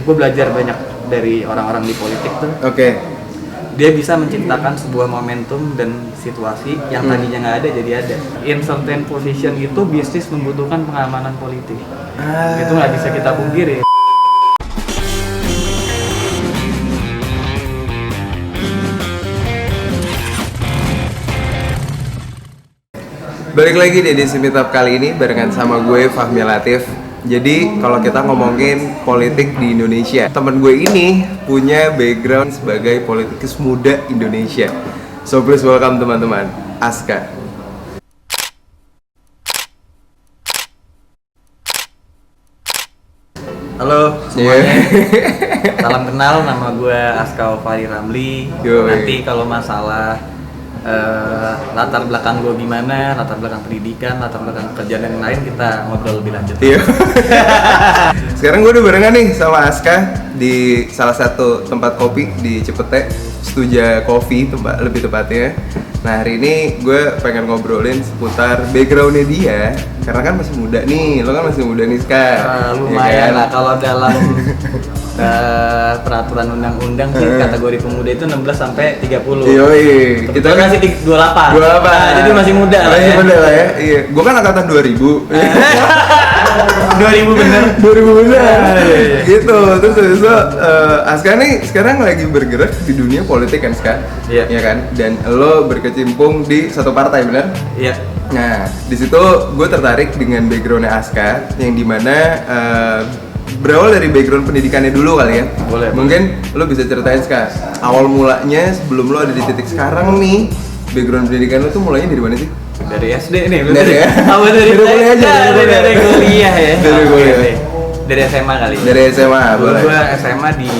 gue belajar banyak dari orang-orang di politik tuh. Oke. Dia bisa menciptakan sebuah momentum dan situasi yang tadinya nggak ada jadi ada. In certain position itu bisnis membutuhkan pengamanan politik. Itu nggak bisa kita pungkiri. Balik lagi di Edisi Meetup kali ini barengan sama gue Fahmi Latif. Jadi kalau kita ngomongin politik di Indonesia, teman gue ini punya background sebagai politikus muda Indonesia. So please welcome teman-teman, Aska. Halo semuanya, salam kenal, nama gue Aska Fahri Ramli. Nanti kalau masalah latar belakang gue gimana, latar belakang pendidikan, latar belakang kerjaan yang lain kita ngobrol lebih lanjut. Iya. Sekarang gue udah barengan nih sama Aska di salah satu tempat kopi di Cipete, Stuja Coffee lebih tepatnya. Nah hari ini gue pengen ngobrolin seputar backgroundnya dia, karena kan masih muda nih, lo kan masih muda nih Ska. Lumayan ya kan? Lah kalau dalam peraturan undang-undang sih kategori pemuda itu 16 sampai 30. Yoi. Kita kan masih 28. Nah, jadi masih muda lah ya. Masih muda lah ya. Iya. Gue kan angkatan 2000. 2000 bener. 2000 bener. Gitu. Terus Aska nih sekarang lagi bergerak di dunia politik kan Ska? Iya. Iya kan? Dan lo berkecimpung di satu partai benar? Iya. Nah, di situ gue tertarik dengan backgroundnya Aska yang dimana berawal dari background pendidikannya dulu kali ya. Boleh. Mungkin lo bisa ceritain Ska, awal mulanya sebelum lo ada di titik sekarang nih, background pendidikan lo tuh mulainya dari mana sih? Dari SD nih. Dari ya? Dari kuliah aja. Dari kuliah ya. Dari kuliah. Dari SMA kali. Dari SMA, boleh. Gue SMA di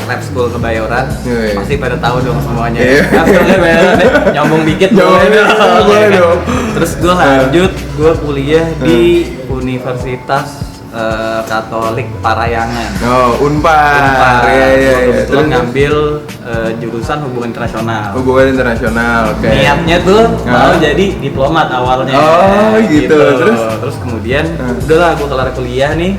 Lab School Kebayoran. Yoi. Pasti pada tahu dong semuanya. Iya. Lab School Kebayoran deh. Nyombong dikit. Boleh dong. Terus gue lanjut, gue kuliah di Universitas Katolik Parayangan. Oh, Unpar. Iya. Terus ngambil jurusan hubungan internasional. Hubungan internasional, oke. Niatnya tuh mau jadi diplomat awalnya. Oh, gitu. Terus kemudian udahlah gue kelar kuliah nih.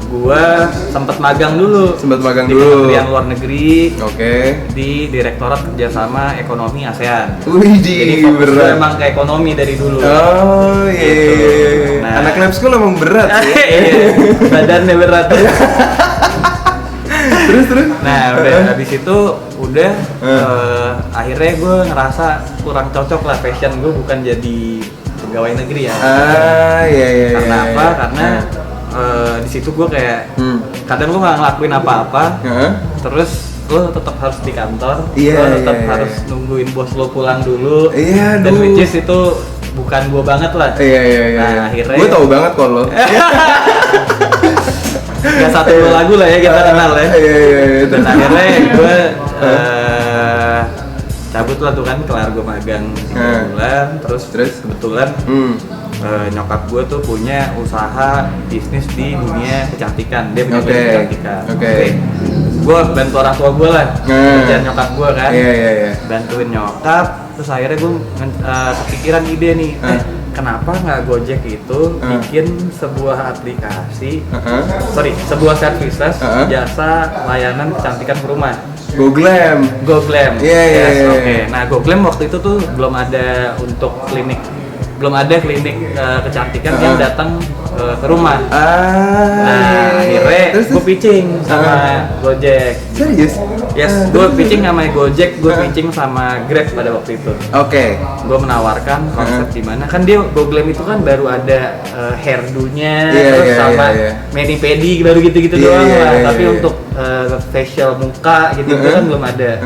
Gua sempat magang dulu. Di Kementerian Luar Negeri. Oke. Di Direktorat Kerjasama Ekonomi ASEAN. Wih, jadi fokus gue emang ke ekonomi dari dulu. Oh iya. Gitu. Nah, anak lab school emang berat ya. Iya. Badannya berat. terus. Nah udah habis itu udah akhirnya gue ngerasa kurang cocok lah, passion gue bukan jadi pegawai negeri ya. Iya. Karena apa? Karena di situ gue kayak kadang lu nggak ngelakuin apa-apa, terus lo tetap harus di kantor, lo tetap harus nungguin bos lo pulang dulu, dan which is itu bukan gue banget lah. Iya. Nah akhirnya gue tau banget kok lo. Gak satu lagu lah ya kita kenal ya. Iya. Dan akhirnya gue cabut lah tuh kan, kelar gue magang 3 bulan, terus kebetulan nyokap gue tuh punya usaha bisnis di dunia kecantikan, dia punya bisnis kecantikan. Gue bantu orang tua gue lah, kerjaan nyokap gue kan. Iya. Bantuin nyokap, terus akhirnya gue kepikiran ide nih, kenapa nggak Gojek itu bikin sebuah aplikasi, sebuah services jasa layanan kecantikan ke rumah. GoGlam. Iya. Oke. Nah, GoGlam waktu itu tuh belum ada klinik kecantikan yang datang ke rumah. Nah, akhirnya gue pitching sama Gojek. Serius? Yes, gue pitching sama Gojek, gue pitching sama Grab pada waktu itu. Oke. Gue menawarkan konsep gimana, kan dia GoGlam itu kan baru ada hairdo-nya, terus sama mani-pedi baru gitu-gitu doang lah. Tapi untuk facial muka gitu kan belum ada.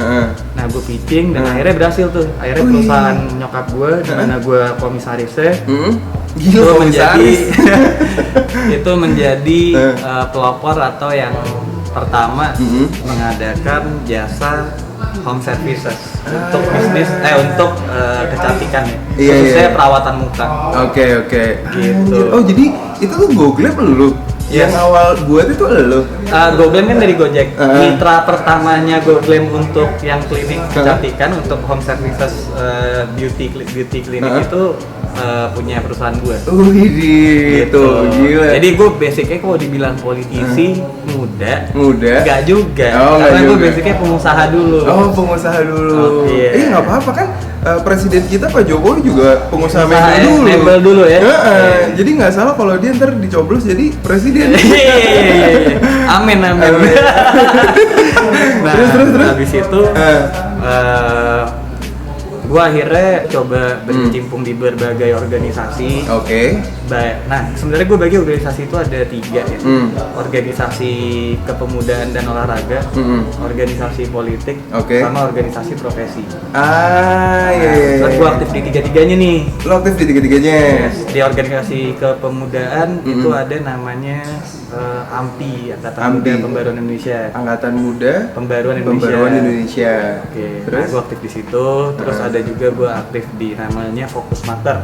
Nah, gue pitching dan akhirnya berhasil tuh. Akhirnya perusahaan nyokap gue, di mana gue komisarisnya, itu menjadi pelopor atau yang pertama mengadakan jasa home services untuk bisnis untuk kecantikan ya, khususnya perawatan muka. Oke. Gitu. Oh jadi itu tuh GoGlam lu? Yang awal buat itu lo? GoGlam kan dari Gojek. Mitra pertamanya GoGlam untuk yang klinik kecantikan, untuk home services beauty klinik itu punya perusahaan gue. Gitu. Gila. Jadi gue basicnya kalau dibilang politisi muda, nggak juga. Karena gue basicnya pengusaha dulu. Oh, pengusaha dulu. Nggak apa-apa kan? Presiden kita Pak Jokowi juga pengusaha mebel dulu ya. Jadi nggak salah kalau dia ntar dicoblos jadi presiden. Amin. Nah, terus. Habis itu gua akhirnya coba berkecimpung di berbagai organisasi. Nah, sebenarnya gue bagi organisasi itu ada 3 ya. Organisasi kepemudaan dan olahraga, organisasi politik, sama organisasi profesi. Terus gue aktif di 3-3-nya nih. Lo aktif di 3-3-nya? Yes. Di organisasi kepemudaan itu ada namanya AMPI, Angkatan Muda Pembaruan Indonesia. Angkatan Muda Pembaruan Indonesia. Terus gue aktif di situ. Terus ada juga gue aktif di namanya Fokus Mater.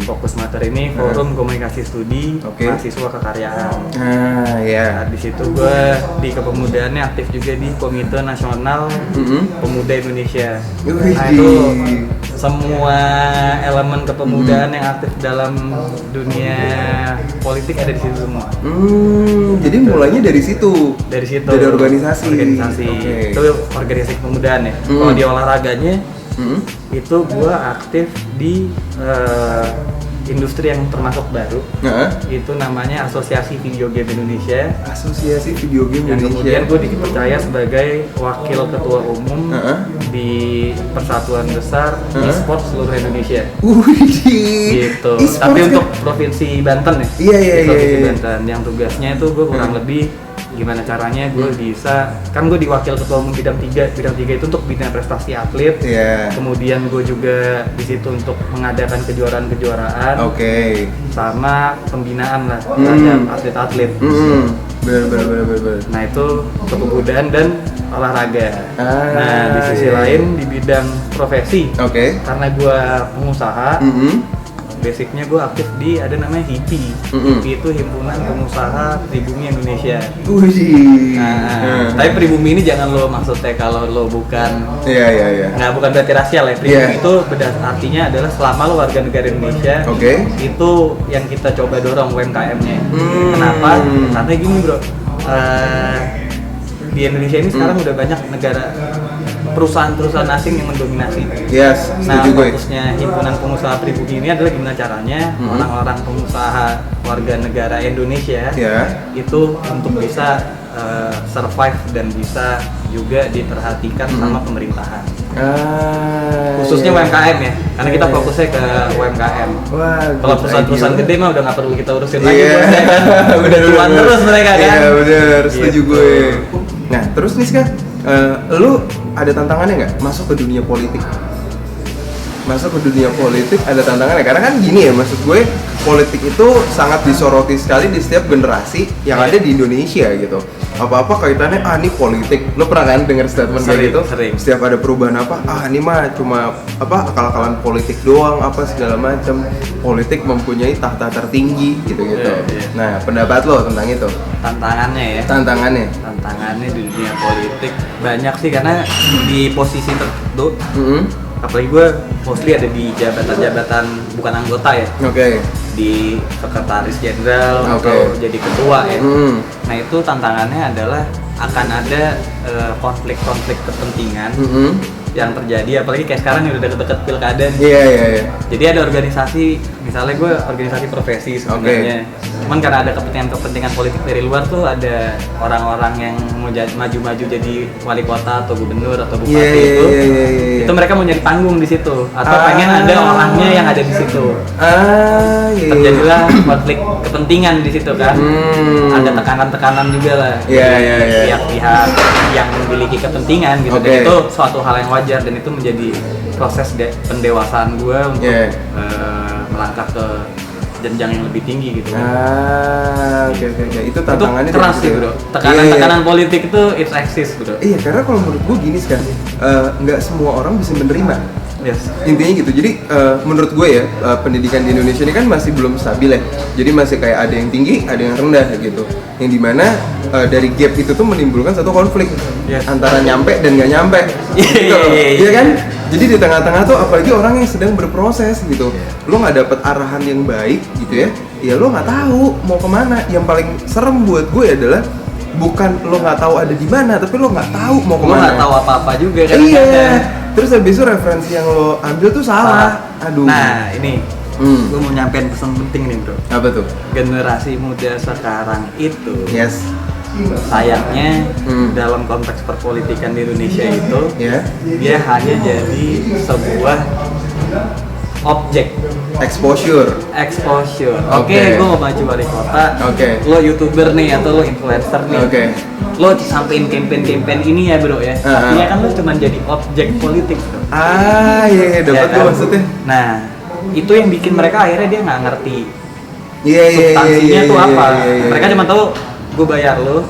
Fokus Mater ini forum komunikasi studi mahasiswa kekaryaan. Nah, di situ gue di kepemudaannya aktif juga di Komite Nasional Pemuda Indonesia. Nah, itu semua elemen kepemudaan yang aktif dalam dunia politik ada di situ semua. Jadi mulainya dari situ. Dari organisasi. Itu organisasi kepemudaan ya. Kalau di olahraganya itu gua aktif di industri yang termasuk baru. Itu namanya Asosiasi Video Game Indonesia. Asosiasi Video Game Indonesia. Kemudian gue dipercaya sebagai wakil ketua umum di Persatuan Besar e-sport seluruh Indonesia. Gitu. Tapi untuk Provinsi Banten ya. Provinsi Banten. Yang tugasnya itu gue kurang lebih gimana caranya gue bisa, kan gue di wakil ketua umum bidang 3 itu untuk bidang prestasi atlet. Kemudian gue juga di situ untuk mengadakan kejuaraan sama pembinaan lah terhadap atlet-atlet. Benar. Nah, itu kepemudaan dan olahraga. Nah, di sisi lain di bidang profesi, karena gue pengusaha, basicnya gue aktif di ada namanya HIPI. HIPI itu Himpunan Pengusaha Pribumi Indonesia. Tapi pribumi ini jangan lo maksudnya kalau lo bukan nggak bukan berarti rasial ya. Pribumi itu artinya adalah selama lo warga negara Indonesia, itu yang kita coba dorong UMKM-nya. Kenapa? Karena gini bro, di Indonesia ini sekarang udah banyak perusahaan-perusahaan asing yang mendominasi. Nah, fokusnya Himpunan Pengusaha Pribumi ini adalah gimana caranya orang-orang pengusaha warga negara Indonesia itu untuk bisa survive dan bisa juga diperhatikan sama pemerintahan. Khususnya UMKM ya, karena kita fokusnya ke UMKM. Kalau perusahaan-perusahaan gede mah udah nggak perlu kita urusin lagi, kan? Udah duluan terus mereka kan. Iya bener, setuju gue. Nah terus nih Ska, lu ada tantangannya nggak masuk ke dunia politik? Masuk ke dunia politik ada tantangannya, karena kan gini ya, maksud gue politik itu sangat disoroti sekali di setiap generasi yang ada di Indonesia gitu. Apa-apa kaitannya, ini politik. Lo pernah kan dengar statement kayak gitu? Setiap ada perubahan apa, ini mah cuma akal-akalan politik doang, apa segala macam. Politik mempunyai tahta tertinggi gitu-gitu. Nah, pendapat lo tentang itu? Tantangannya di dunia politik banyak sih, karena di posisi tertentu apalagi gue mostly ada di jabatan-jabatan bukan anggota ya, di sekretaris jenderal atau jadi ketua ya. Nah itu tantangannya adalah akan ada konflik-konflik kepentingan yang terjadi, apalagi kayak sekarang udah deket-deket pilkada nih. Jadi ada organisasi, misalnya gue organisasi profesi sebenarnya, cuman karena ada kepentingan politik dari luar tuh, ada orang-orang yang mau maju-maju jadi wali kota atau gubernur atau bupati itu mereka mau nyari panggung di situ, atau pengen ada orangnya yang ada di situ. Terjadilah konflik kepentingan di situ kan. Ada tekanan-tekanan juga lah pihak-pihak yang memiliki kepentingan gitu. Dan itu suatu hal yang wajar, dan itu menjadi proses pendewasaan gue untuk melangkah ke jenjang yang lebih tinggi gitu. Itu tantangannya. Itu keras sih bro. Tekanan politik itu it exist bro. Iya, karena kalau menurut gue gini sekarang, nggak semua orang bisa menerima Yes. Intinya gitu. Jadi menurut gue ya pendidikan di Indonesia ini kan masih belum stabil ya. Jadi masih kayak ada yang tinggi, ada yang rendah gitu. Yang dimana dari gap itu tuh menimbulkan satu konflik antara nyampe dan nggak nyampe. Iya kan? Jadi di tengah-tengah tuh apalagi orang yang sedang berproses gitu, lo nggak dapet arahan yang baik gitu ya lo nggak tahu mau kemana. Yang paling serem buat gue adalah bukan lo nggak tahu ada di mana, tapi lo nggak tahu mau kemana. Lo nggak tahu apa-apa juga kan? Iya. Terus habis itu referensi yang lo ambil tuh salah. Aduh. Nah ini, gue mau nyampein pesan penting nih bro. Apa tuh? Generasi muda sekarang itu. Yes. Sayangnya dalam konteks perpolitikan di Indonesia itu dia hanya jadi sebuah objek exposure. Oke, gue mau maju wali kota. Lo YouTuber nih atau lo influencer nih. Lo sampein campaign ini ya bro ya. Artinya kan lo cuma jadi objek politik bro. Iya dapat gue maksudnya. Nah itu yang bikin mereka akhirnya dia nggak ngerti substansinya tuh apa. Mereka cuma tahu gue bayar lo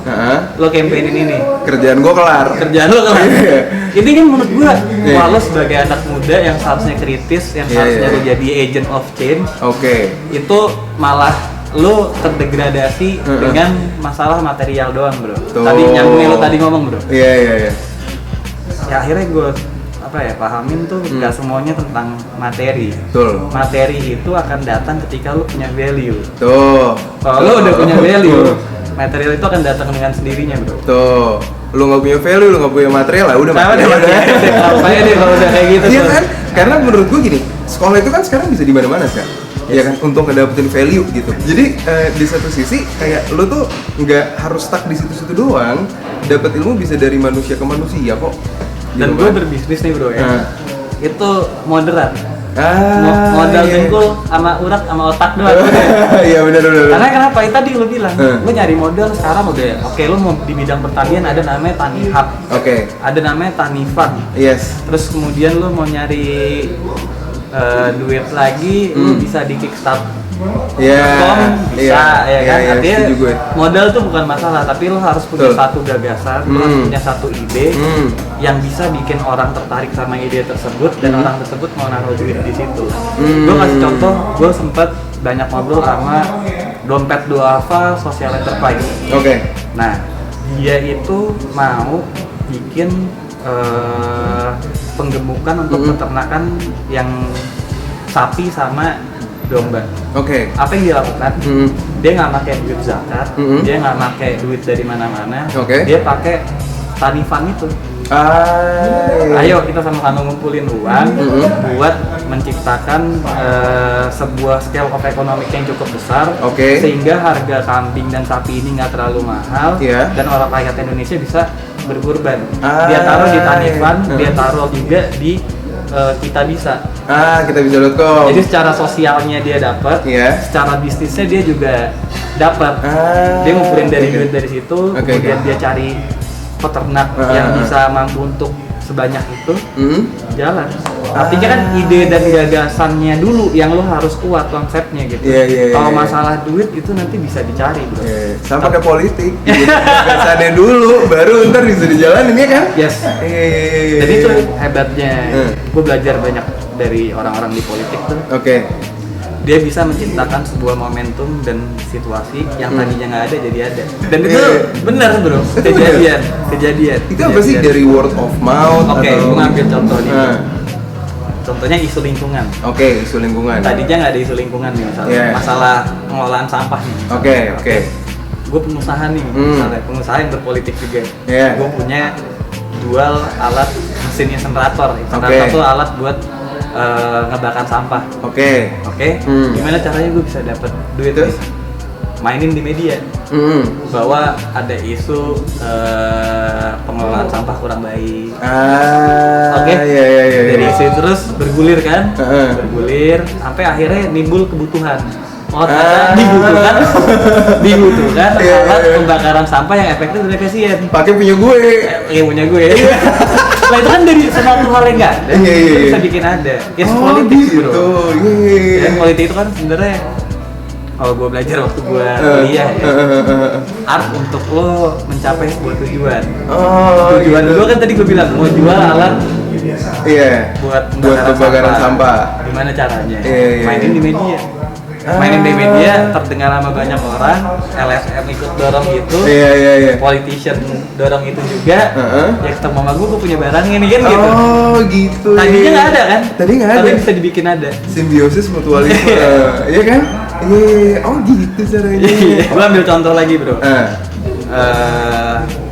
campaignin ini, kerjaan lo kelar. Ini kan menurut gue, lo sebagai anak muda yang seharusnya kritis, yang seharusnya lo jadi agent of change, itu malah lo terdegradasi dengan masalah material doang bro. Tadi nyambungin lo tadi ngomong bro. Iya. Ya akhirnya gue pahamin tuh nggak semuanya tentang materi. Materi itu akan datang ketika lo punya value. Kalau lo udah punya value, material itu akan datang dengan sendirinya bro. Lu nggak punya value, lu nggak punya material lah, udah ngapain deh kalau udah kayak gitu. Iya kan? Karena menurut gue gini, sekolah itu kan sekarang bisa di mana-mana kan. Ya kan, untuk ngedapetin value gitu. Jadi di satu sisi kayak lu tuh nggak harus stuck di situ-situ doang. Dapat ilmu bisa dari manusia ke manusia kok. Dan gue berbisnis nih bro ya. Itu moderat. Modal dengkul sama urat sama otak doang. Iya benar. Karena kenapa? Tadi lu bilang, lu nyari modal sekarang udah lu mau di bidang pertanian ada namanya Tani Hub. Ada namanya Tani Fund. Yes. Terus kemudian lu mau nyari duit lagi, lu bisa di Kickstart. Bisa ya kan? Artinya modal tuh bukan masalah, tapi lo harus punya satu gagasan, lo harus punya satu ide yang bisa bikin orang tertarik sama ide tersebut dan orang tersebut mau naruh duit di situ. Gue kasih contoh, gue sempet banyak ngobrol sama Dompet Duafa Social Enterprise. Nah, dia itu mau bikin penggemukan untuk peternakan yang sapi sama domba. Apa yang dia lakukan? Dia nggak pakai duit zakat, dia nggak pakai duit dari mana-mana, dia pakai Tani Fund itu. Ayo kita sama-sama ngumpulin uang buat menciptakan sebuah scale of economic yang cukup besar, sehingga harga kambing dan sapi ini nggak terlalu mahal dan orang rakyat Indonesia bisa berkurban. Dia taruh di Tani Fund, dia taruh juga di kita bisa. Kitabisa.com. Jadi secara sosialnya dia dapat, secara bisnisnya dia juga dapat. Dia ngumpulin dari duit dari situ, kemudian dia cari peternak yang bisa mampu untuk sebanyak itu, jalan. Artinya kan ide dan gagasannya dulu yang lo harus kuat konsepnya gitu. Kalau masalah duit itu nanti bisa dicari bro. Sama kayak politik. Gagasannya dulu, baru ntar bisa dijalanin ya kan? Jadi itu hebatnya. Gue belajar banyak dari orang-orang di politik tuh. Dia bisa menciptakan sebuah momentum dan situasi yang tadinya nggak ada jadi ada. Dan itu benar bro, kejadian. Itu apa sih, dari word of mouth? Gue ngambil contoh nih. Contohnya isu lingkungan. Isu lingkungan. Tadinya nggak ada isu lingkungan nih misalnya. Masalah pengelolaan sampah nih. Gue pengusaha nih, misalnya pengusaha yang berpolitik juga. Gue punya jual alat mesin insenerator. Insenerator itu alat buat ngebakar sampah. Gimana caranya gue bisa dapat duit nih? Mainin di media bahwa ada isu pengelolaan sampah kurang baik. Dari isu itu terus bergulir kan, bergulir sampai akhirnya nimbul kebutuhan. Dibutuhkan alat pembakaran sampah yang efektif dan efisien. Pakai punya gue. Punya gue. Nah itu kan dari sesuatu hal yang nggak ada, bisa bikin ada. Politik bro. Dan politik itu kan sebenarnya, kalau gue belajar waktu gue kuliah ya, art untuk lo mencapai sebuah tujuan. Tujuan gue kan tadi gue bilang mau jual alat Iya. Buat pembakaran sampah. Gimana caranya? Iya. Mainin di media. Mainin di media terdengar sama banyak orang, LSM ikut dorong gitu. Iya. Politician dorong itu juga. Ya ketemu sama gue punya barangnya nih kan gitu. Oh gitu. Tadinya nggak ada kan? Tadi nggak ada. Tapi bisa dibikin ada. Simbiosis mutualisme. Iya kan? Iya. Oh gitu caranya. Gue ambil contoh lagi bro.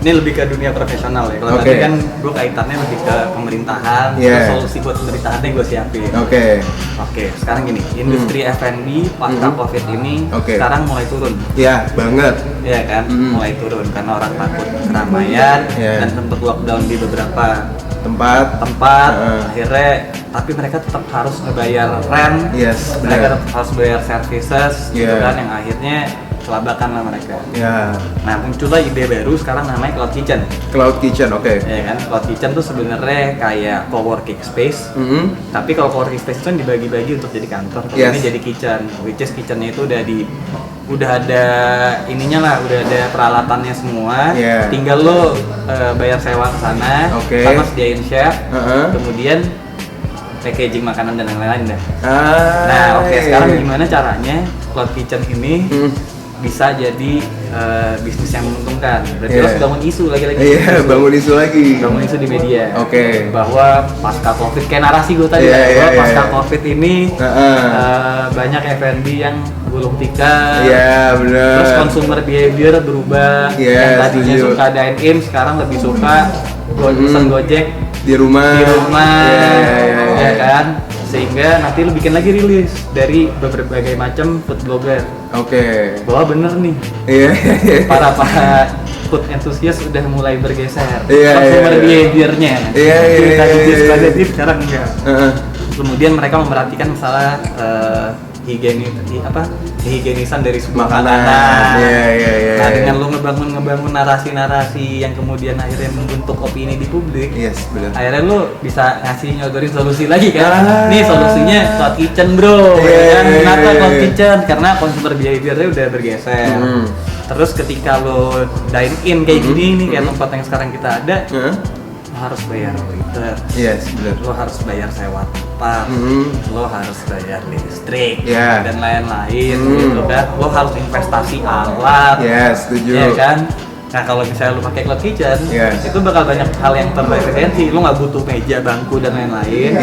Ini lebih ke dunia profesional ya. Kalau tadi kan gue kaitannya lebih ke pemerintahan, solusi buat pemerintahannya gue siapin. Oke, sekarang gini, industri F&B pasca COVID ini sekarang mulai turun. Iya, banget. Iya kan, mulai turun karena orang takut keramaian dan sempat lockdown di beberapa tempat. Akhirnya, tapi mereka tetap harus ngebayar rent, mereka tetap harus bayar services, gitu kan, yang akhirnya kelabakan lah mereka. Nah, muncullah ide baru sekarang namanya Cloud Kitchen. Ya kan, Cloud Kitchen tuh sebenarnya kayak co-working space. Tapi kalau co-working space itu kan dibagi-bagi untuk jadi kantor. Kalau ini jadi kitchen, which is kitchennya itu udah ada ininya lah, udah ada peralatannya semua. Tinggal lo bayar sewa ke sana, sama sediain chef, kemudian packaging makanan dan lain-lain dah. Nah, sekarang gimana caranya Cloud Kitchen ini bisa jadi bisnis yang menguntungkan? Berarti harus bangun isu lagi-lagi. Bangun isu di media. Bahwa pasca COVID, kayak narasi gue tadi bahwa pasca COVID ini banyak F&B yang gulung tikar. Benar. Terus consumer behavior berubah. Yang tadinya suka dine in sekarang lebih suka pesan Gojek di rumah. Ya kan? Sehingga nanti lu bikin lagi rilis dari berbagai macam food blogger. Bahwa bener nih. Para food enthusiast udah mulai bergeser. Consumer behavior-nya. Tadi sekarang enggak. Kemudian mereka memperhatikan masalah higienisan dari sebuah makanan. Nah, dengan lu ngebangun narasi-narasi yang kemudian akhirnya membentuk opini di publik. Akhirnya lu bisa nyodorin solusi lagi kan. Nih solusinya Cloud Kitchen bro. Kenapa Cloud Kitchen? Karena consumer behavior-nya udah bergeser. Terus ketika lo dine in kayak gini nih, kayak tempat yang sekarang kita ada, lo harus bayar waiter, lo harus bayar sewa tempat, lo harus bayar listrik dan lain-lain, gitu kan. Lo harus investasi alat, ya kan. Nah kalau misalnya lo pakai Cloud Kitchen, itu bakal banyak hal yang terefisiensi. Lo nggak butuh meja, bangku dan lain-lain,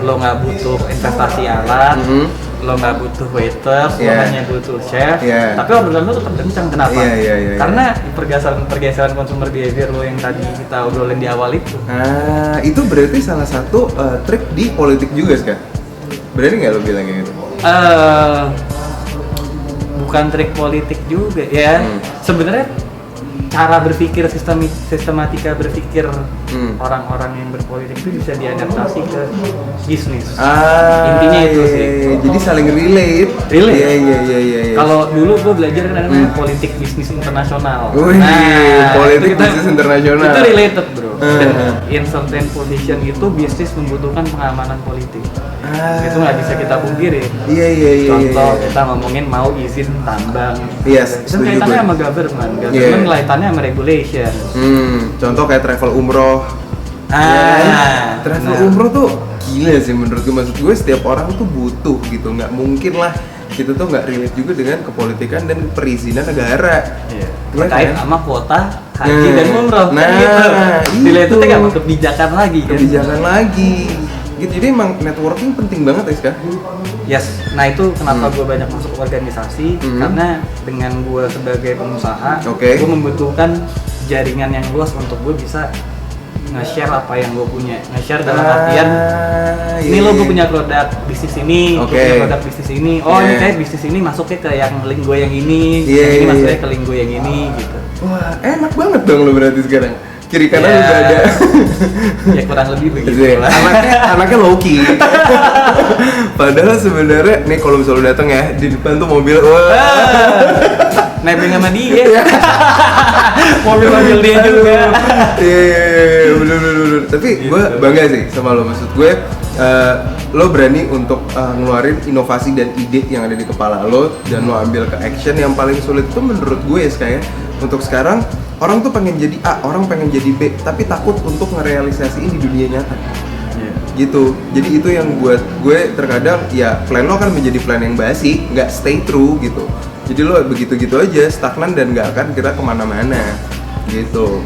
lo nggak butuh investasi alat, lo nggak butuh waiters, lo hanya butuh chef, tapi obrolan lo tetap kencang. Kenapa? Karena pergeseran consumer behavior lo yang tadi kita obrolin di awal itu. Itu berarti salah satu trik di politik juga kan? Berani nggak lo bilangnya itu? Bukan trik politik juga ya. Sebenarnya cara berpikir sistematika berpikir orang-orang yang berpolitik itu bisa diadaptasi ke bisnis. Intinya itu sih. Jadi saling relate. Iya. Kalau dulu gue belajar kan namanya politik bisnis internasional. Politik bisnis internasional. Itu related bro. Dan in certain position itu bisnis membutuhkan pengamanan politik. Itu nggak bisa kita pungkiri. Contoh kita ngomongin mau izin tambang. Itu kaitannya sama government kaitannya sama regulation. Contoh kayak travel umroh. Travel umroh tuh gila sih menurut gue. Maksud gue setiap orang tuh butuh gitu. Nggak mungkin lah kita tuh nggak relate juga dengan kepolitikan dan perizinan negara. Terkait sama kuota haji dan umroh. Gitu. Nilai itu nggak mau kebijakan lagi. Gitu. Jadi emang networking penting banget ya, Nah itu kenapa gue banyak masuk organisasi, karena dengan gue sebagai pengusaha, gue membutuhkan jaringan yang luas untuk gue bisa nge-share apa yang gue punya. Nge-share dalam artian, ini lo gue punya produk bisnis ini, gue punya produk bisnis ini. Ini kayak bisnis ini masuknya ke yang link gue yang ini, yang ini masuknya ke link gue yang ini, gitu. Wah, enak banget dong lo berarti sekarang. Kiri kanan udah ada. Ya kurang lebih begitu lah. Anaknya low key. Padahal sebenarnya nih kalau misalnya lu datang ya di depan tuh mobil, nebeng sama dia. Mobil dia juga. Bener. Tapi gue bangga sih sama lo. Maksud gue lo berani untuk ngeluarin inovasi dan ide yang ada di kepala lo dan lo ambil ke action. Yang paling sulit itu menurut gue ya kayak untuk sekarang orang tuh pengen jadi A, orang pengen jadi B, tapi takut untuk ngerealisasiin di dunia nyata. gitu. Jadi itu yang buat gue terkadang ya plan lo akan menjadi plan yang basi, nggak stay true gitu. Jadi lo begitu-gitu aja, stagnan dan nggak akan kita kemana-mana gitu.